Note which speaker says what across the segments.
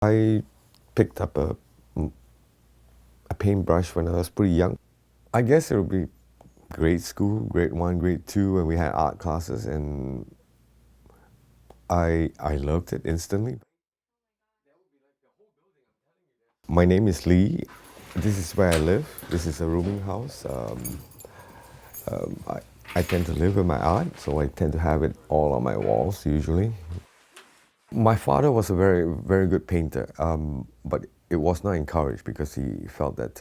Speaker 1: I picked up a paintbrush when I was pretty young. I guess it would be grade school, grade 1, grade 2, when we had art classes, and I loved it instantly. My name is Lee. This is where I live. This is a rooming house. I, I tend to live with my art, so I tend to have it all on my walls usually. My father was a very, very good painter, but it was not encouraged because he felt that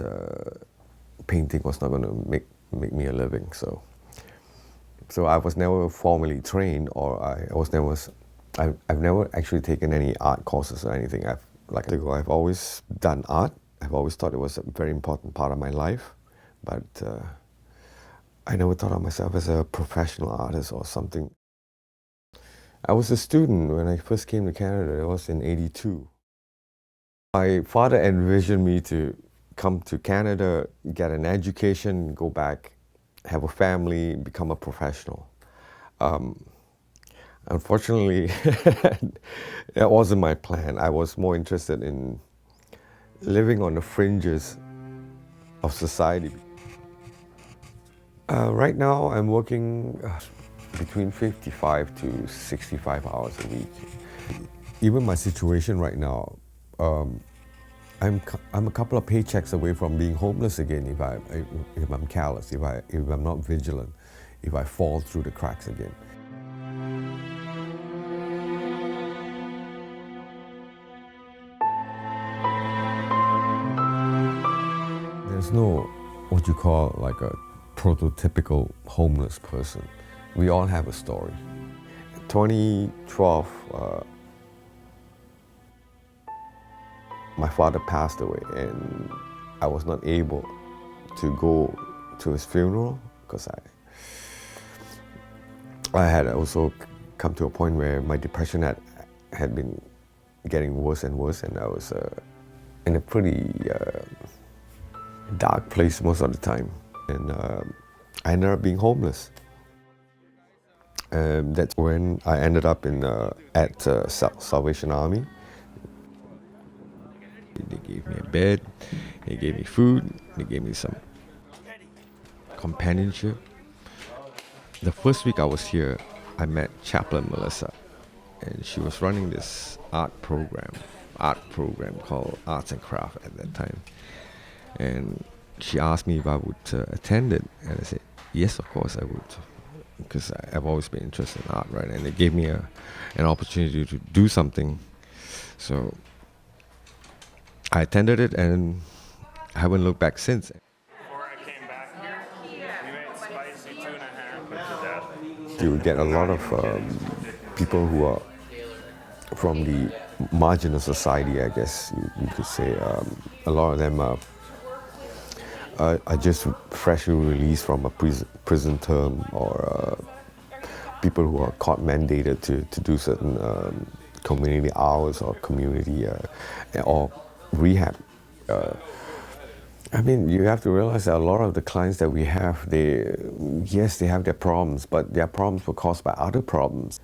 Speaker 1: painting was not going to make me a living. So I was never formally trained, or I've never actually taken any art courses or anything. I've always done art. I've always thought it was a very important part of my life, but I never thought of myself as a professional artist or something. I was a student when I first came to Canada. It was in '82. My father envisioned me to come to Canada, get an education, go back, have a family, become a professional. Unfortunately, that wasn't my plan. I was more interested in living on the fringes of society. Right now, I'm working between 55 to 65 hours a week. Even my situation right now, I'm a couple of paychecks away from being homeless again if I'm careless, if I'm not vigilant, if I fall through the cracks again. There's no what you call like a prototypical homeless person. We all have a story. 2012, my father passed away, and I was not able to go to his funeral because I had also come to a point where my depression had been getting worse and worse, and I was in a pretty dark place most of the time, and I ended up being homeless. That's when I ended up at Salvation Army. They gave me a bed, they gave me food, they gave me some companionship. The first week I was here, I met Chaplain Melissa, and she was running this art program called Arts and Craft at that time. And she asked me if I would attend it, and I said, yes, of course I would, because I've always been interested in art, right? And it gave me an opportunity to do something. So I attended it, and I haven't looked back since.
Speaker 2: Before I came back here, we made spicy tuna ham.
Speaker 1: You would get a lot of people who are from the marginal society, I guess you could say. A lot of them are just freshly released from a prison term, or people who are court mandated to do certain community hours or community or rehab. I mean, you have to realize that a lot of the clients that we have, they have their problems, but their problems were caused by other problems.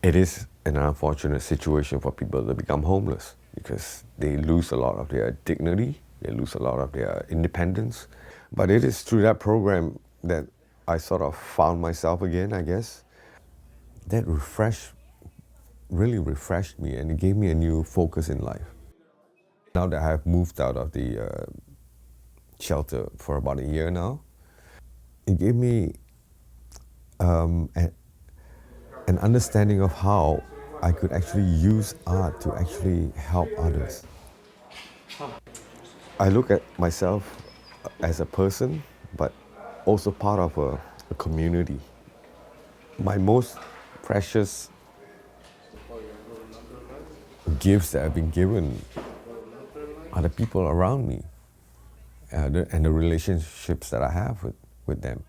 Speaker 1: It is an unfortunate situation for people to become homeless because they lose a lot of their dignity, they lose a lot of their independence. But it is through that program that I sort of found myself again, I guess. That really refreshed me, and it gave me a new focus in life. Now that I have moved out of the shelter for about a year now, it gave me an understanding of how I could actually use art to actually help others. I look at myself as a person, but also part of a community. My most precious gifts that I've been given are the people around me, and the relationships that I have with them.